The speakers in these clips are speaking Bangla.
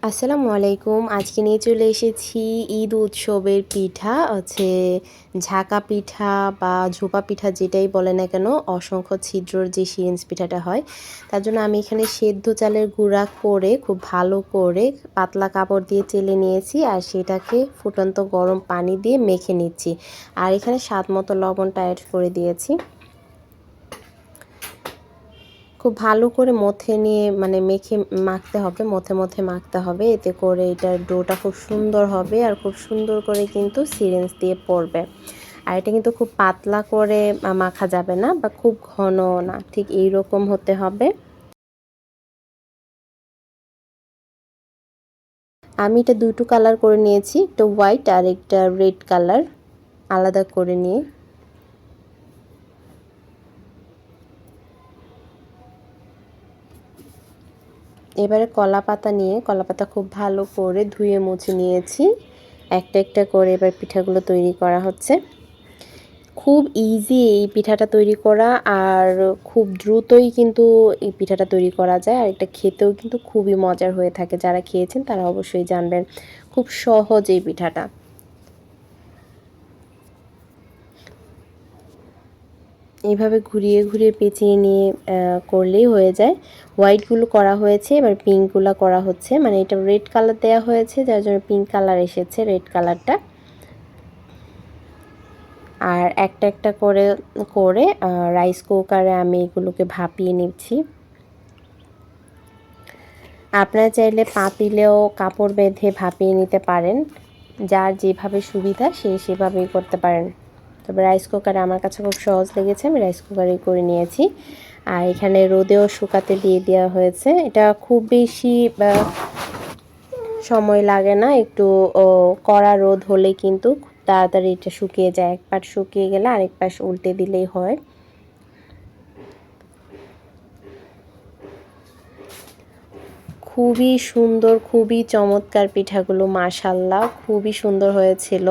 আসসালামু আলাইকুম। আজকে নিয়ে চলে এসেছি ঈদ উৎসবের পিঠা ঝাঁকা পিঠা বা ঝোপা পিঠা যেটাই বলে না কেন, অসংখ্য ছিদ্রর যে সিরিঞ্জ পিঠাটা হয়, তার জন্য আমি এখানে সেদ্ধ চালের গুঁড়া করে খুব ভালো করে পাতলা কাপড় দিয়ে চেলে নিয়েছি আর সেটাকে ফুটন্ত গরম পানি দিয়ে মেখে নিচ্ছি। আর এখানে স্বাদ মতো লবণটা অ্যাড করে দিয়েছি। খুব ভালো করে মথে নিয়ে মাখতে হবে, মথে মাখতে হবে, এতে করে এটার ডোটা খুব সুন্দর হবে আর খুব সুন্দর করে কিন্তু সিরিঞ্জ দিয়ে পড়বে। আর এটা কিন্তু খুব পাতলা করে মাখা যাবে না বা খুব ঘন না, ঠিক এই রকম হতে হবে। আমি এটা দুটো কালার করে নিয়েছি, একটা হোয়াইট আর একটা রেড কালার আলাদা করে নিয়ে। এবারে কলাপাতা নিয়ে কলাপাতা খুব ভালো করে ধুয়ে মুছে নিয়েছি। একটা একটা করে এবার পিঠাগুলো তৈরি করা হচ্ছে। খুব ইজি এই পিঠাটা তৈরি করা আর খুব দ্রুতই কিন্তু এই পিঠাটা তৈরি করা যায় আর এটা খেতেও কিন্তু খুবই মজার হয়ে থাকে। যারা খেয়েছেন তারা অবশ্যই জানবেন, খুব সহজ এই পিঠাটা। এইভাবে ঘুরিয়ে ঘুরিয়ে পেঁচিয়ে নিয়ে করলেই হয়ে যায়। হোয়াইটগুলো করা হয়েছে, এবার পিঙ্কগুলো করা হচ্ছে, মানে এটা রেড কালার দেওয়া হয়েছে যার জন্য পিঙ্ক কালার এসেছে, রেড কালারটা। আর একটা একটা করে করে রাইস কুকারে আমি এগুলোকে ভাপিয়ে নিচ্ছি। আপনারা চাইলে পাতিলেও কাপড় বেঁধে ভাপিয়ে নিতে পারেন, যার যেভাবে সুবিধা সে সেভাবেই করতে পারেন। তবে রাইস কুকারে আমার কাছে খুব সহজ লেগেছে, আমি রাইস কুকারেই করে নিয়েছি। আর এখানে রোদেও শুকাতে দিয়ে দেওয়া হয়েছে। এটা খুব বেশি সময় লাগে না, একটু কড়া রোদ হলে কিন্তু খুব তাড়াতাড়ি এটা শুকিয়ে যায়। এক পাশ শুকিয়ে গেলে আরেক পাশ উল্টে দিলেই হয়। খুবই সুন্দর, খুবই চমৎকার পিঠাগুলো, মাশাআল্লাহ খুবই সুন্দর হয়েছিল।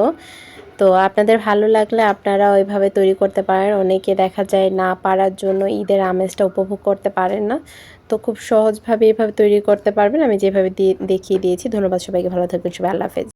তো আপনাদের ভালো লাগলে আপনারা ওইভাবে তৈরি করতে পারেন। অনেকে দেখা যায় না পারার জন্য ঈদের আমেজটা উপভোগ করতে পারেন না, তো খুব সহজভাবে এভাবে তৈরি করতে পারবেন। আমি যেভাবে দেখিয়ে দিয়েছি। ধন্যবাদ সবাইকে, ভালো থাকবেন সবাই, আল্লাহ হাফেজ।